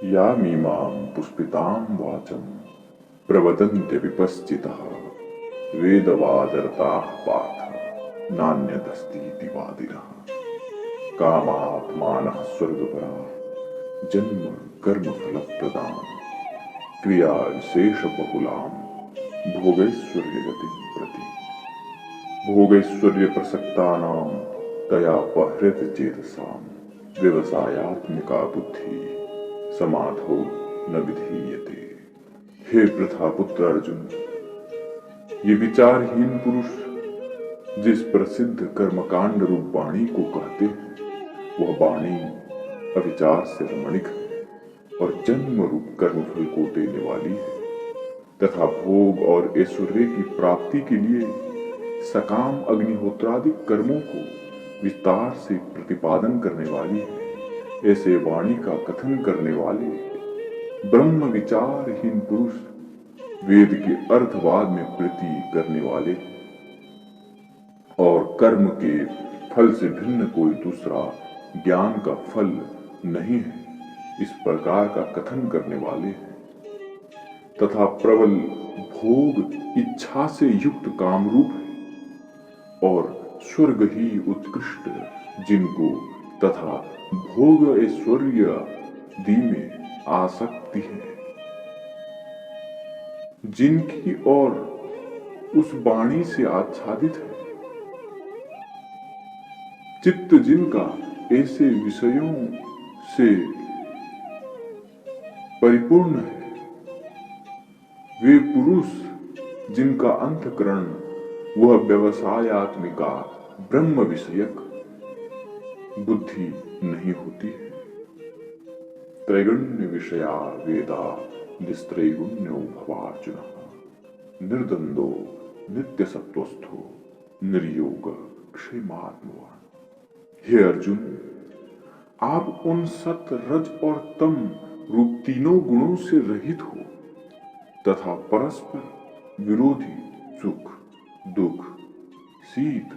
यामीमां पुष्पितां वाचं प्रवदन्ति विपश्चितः वेदवादरताः पार्थ नान्यदस्तीति वादिनः। कामात्मानः स्वर्गपरा जन्म कर्म फलप्रदां क्रिया विशेष बहुलां भोगैश्वर्य गतिं प्रति। भोगैश्वर्य प्रसक्तानां तया अपहृत चेतसां व्यवसायात्मिका बुद्धि समाधो न विधीयते। हे प्रथापुत्र अर्जुन, ये विचारहीन पुरुष जिस प्रसिद्ध कर्मकांड रूप वाणी को कहते हैं, वह वाणी अविचार से रमणीक है और जन्म रूप कर्मफल को देने वाली है तथा भोग और ऐश्वर्य की प्राप्ति के लिए सकाम अग्निहोत्रादि कर्मों को विस्तार से प्रतिपादन करने वाली है। ऐसे वाणी का कथन करने वाले ब्रह्म विचारहीन पुरुष वेद के अर्थवाद में प्रीति करने वाले और कर्म के फल से भिन्न कोई दूसरा ज्ञान का फल नहीं है, इस प्रकार का कथन करने वाले हैं तथा प्रबल भोग इच्छा से युक्त कामरूप है और स्वर्ग ही उत्कृष्ट जिनको तथा भोग ऐश्वर्य दी में आसक्ति है, जिनकी और उस वाणी से आच्छादित है। चित्त जिनका ऐसे विषयों से परिपूर्ण है, वे पुरुष जिनका अंतःकरण वह व्यवसायात्मिका ब्रह्म विषयक बुद्धि नहीं होती है। त्रैगुण्य विषया वेदा निस्त्रैगुण्यो भवार्जुन निर्द्वंदो नित्य सत्वस्थो निर्योग क्षेमात्मवान। हे अर्जुन, आप उन सत रज और तम रूप तीनों गुणों से रहित हो तथा परस्पर विरोधी सुख दुख शीत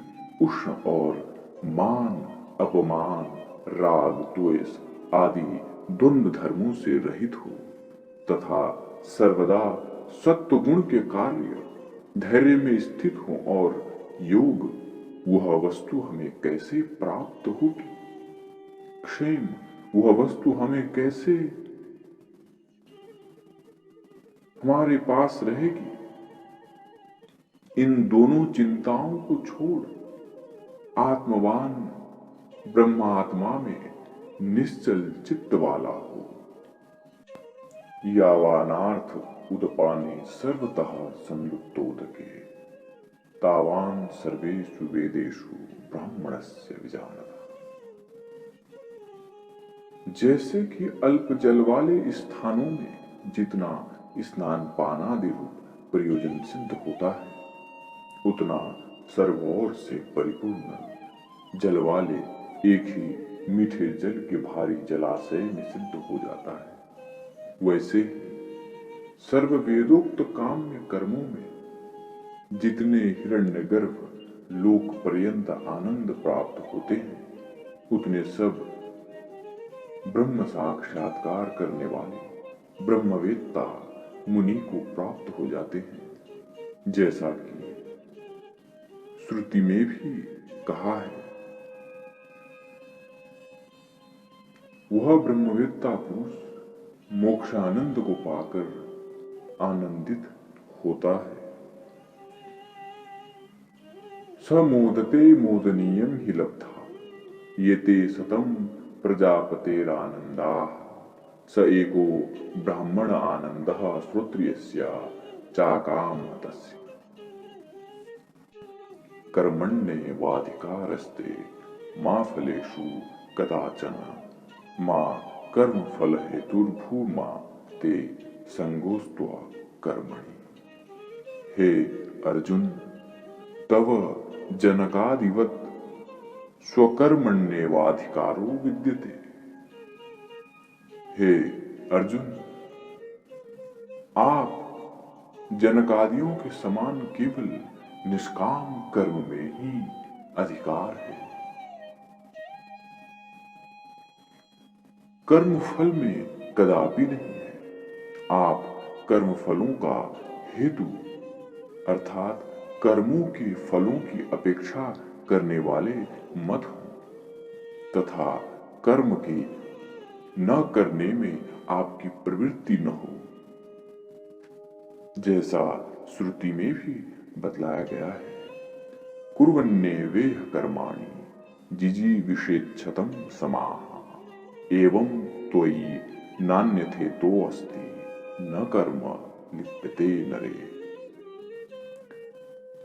उष्ण और मान अपमान राग द्वेष आदि द्वंद्व धर्मों से रहित हो तथा सर्वदा सत्व गुण के कार्य धैर्य में स्थित हो और योग वह वस्तु हमें कैसे प्राप्त होगी, क्षेम वह वस्तु हमें कैसे हमारे पास रहेगी, इन दोनों चिंताओं को छोड़ आत्मवान ब्रह्मात्मा में निश्चल चित्त वाला हो। यावानार्थ उदपाने सर्वतः संयुक्तोदके तावान सर्वेषु वेदेषु ब्राह्मणस्य विजानतः। जैसे कि अल्प जल वाले स्थानों में जितना स्नान पानादि रूप प्रयोजन सिद्ध होता है, उतना सर्वोर से परिपूर्ण जल वाले एक ही मीठे जल के भारी जलाशय में सिद्ध हो जाता है। वैसे सर्व वेदोक्त काम्य कर्मों में जितने हिरण्यगर्भ लोक पर्यंत आनंद प्राप्त होते हैं, उतने सब ब्रह्म साक्षात्कार करने वाले ब्रह्मवेत्ता मुनि को प्राप्त हो जाते हैं। जैसा कि श्रुति में भी कहा है, वह ब्रह्मवेत्ता पुरुष मोक्षानंद को पाकर आनंदित होता है। समोदते मोदनीयम हि लब्धा येते सतम प्रजापतेरानंदाः स एको ब्राह्मण आनंदः श्रोत्रियस्य चाकामतस्य। कर्मण्येवाधिकारस्ते मा फलेषु कदाचन मा कर्म फल हेतुर्भूमा ते संगोस्त्वा कर्मणि। हे अर्जुन, तव जनकादिवत स्वकर्मण्येवाधिकारो विद्यते। हे अर्जुन, आप जनकादियों के समान केवल निष्काम कर्म में ही अधिकार है। कर्म फल में कदापि नहीं है। आप कर्म फलों का हेतु अर्थात कर्मों के फलों की अपेक्षा करने वाले मत हो तथा कर्म के न करने में आपकी प्रवृत्ति न हो, जैसा श्रुति में भी बतलाया गया है। कुर्वन्नेवेह कर्माणि जिजीविषेच्छतं समाः एवं त्वयि नान्यथेतो अस्ति न कर्म लिप्यते नरे।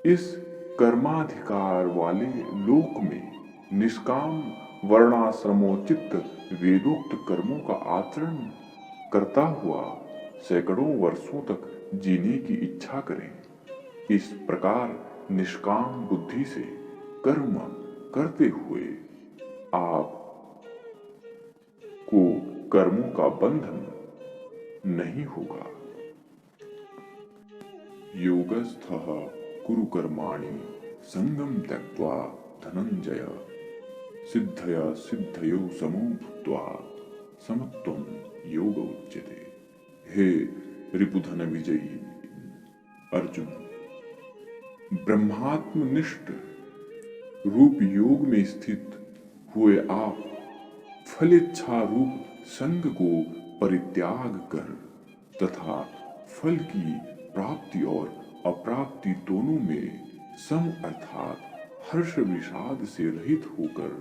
इस कर्माधिकार वाले लोक में निष्काम वर्णाश्रमोचित वेदोक्त कर्मों का आचरण करता हुआ सैकड़ों वर्षों तक जीने की इच्छा करें। इस प्रकार निष्काम बुद्धि से कर्म करते हुए आप को कर्मों का बंधन नहीं होगा। योगस्थः कुरु कर्माणि संगम त्यक्त्वा धनंजय सिद्धया सिद्धयो समो भूत्वा समत्वं योग उच्यते। हे रिपुधन विजयी अर्जुन, ब्रह्मात्मनिष्ठ रूप योग में स्थित हुए आप फलेच्छा रूप संग को परित्याग कर तथा फल की प्राप्ति और अप्राप्ति दोनों में सम अर्थात हर्ष विषाद से रहित होकर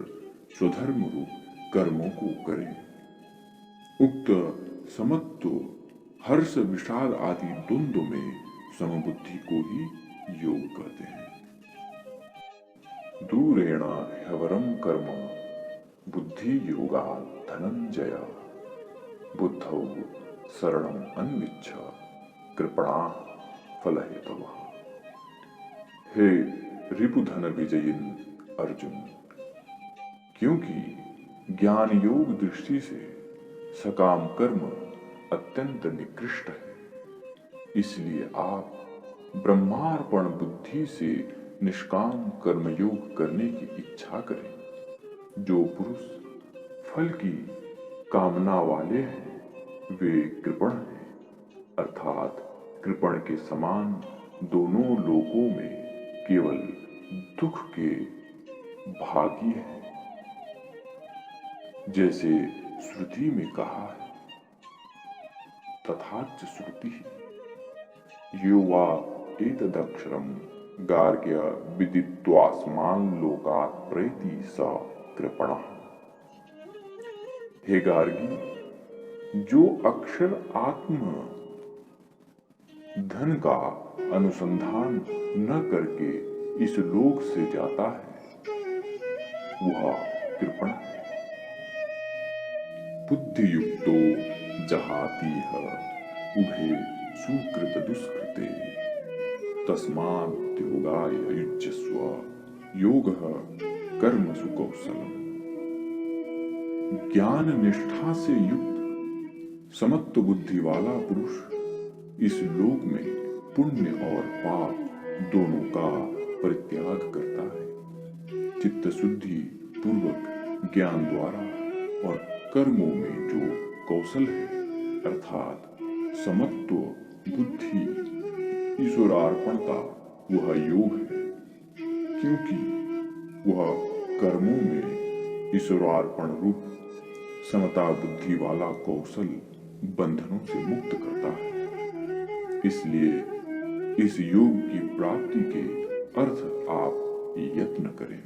स्वधर्म रूप कर्मों को करें। उक्त समत्व हर्ष विषाद आदि द्वंद्व में समबुद्धि को ही योग कहते हैं। दूरेण ह्यवरम कर्म बुद्धि योगा धनंजय बुद्धौ शरणम अन्विच्छ कृपणा फलहेतवः। हे रिपुधन विजयिन अर्जुन, क्योंकि ज्ञान योग दृष्टि से सकाम कर्म अत्यंत निकृष्ट है, इसलिए आप ब्रह्मार्पण बुद्धि से निष्काम कर्मयोग करने की इच्छा करें। जो पुरुष फल की कामना वाले हैं वे कृपण हैं, अर्थात कृपण के समान दोनों लोकों में केवल दुख के भागी हैं। जैसे श्रुति में कहा है, तथाच श्रुति यो वा एतदक्षरम गार्ग्य विदित्वास्मान लोकात् प्रेति स कृपणः। हे गार्गी, जो अक्षर आत्म धन का अनुसंधान न करके इस लोक से जाता है वह कृपण है। बुद्धि युक्तो जहातीह उभे सुकृत दुष्कृते तस्मात् योगाय युज्यस्व योगः कर्मसु कौशलम्। ज्ञान निष्ठा से युक्त समत्व बुद्धि वाला पुरुष इस लोक में पुण्य और पाप दोनों का परित्याग करता है। चित्त शुद्धि पूर्वक ज्ञान द्वारा और कर्मों में जो कौशल है अर्थात समत्व बुद्धि ईश्वरार्पणता वह योग है, क्योंकि वह कर्मों में ईश्वरार्पण रूप समता बुद्धि वाला कौशल बंधनों से मुक्त करता है। इसलिए इस योग की प्राप्ति के अर्थ आप यत्न करें।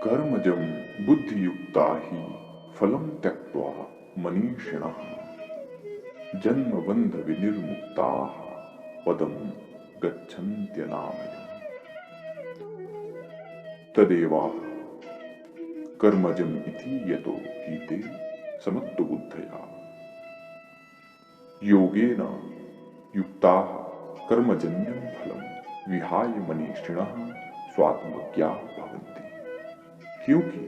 कर्मजं बुद्धि युक्ता ही फलम त्यक्त्वा मनीषिणः जन्म बंध विनिर्मुक्ताः पदम गच्छन्त्यनामयम्। तदेवाह कर्मजम् इति यतो हि ते समत्व बुद्धया योगेन युक्ताः कर्मजन्यं फलं विहाय मनीषिणः स्वात्मज्ञाः भवन्ति। क्योंकि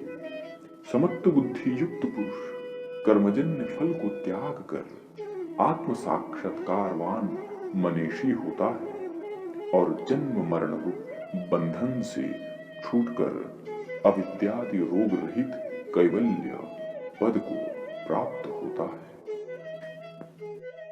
समत्व बुद्धि युक्त पुरुष कर्मजन्य फल को त्याग कर आत्म साक्षात्कारवान मनीषी होता है और जन्म मरण रूप बंधन से छूटकर अविद्यादि रोग रहित कैवल्य पद को प्राप्त होता है।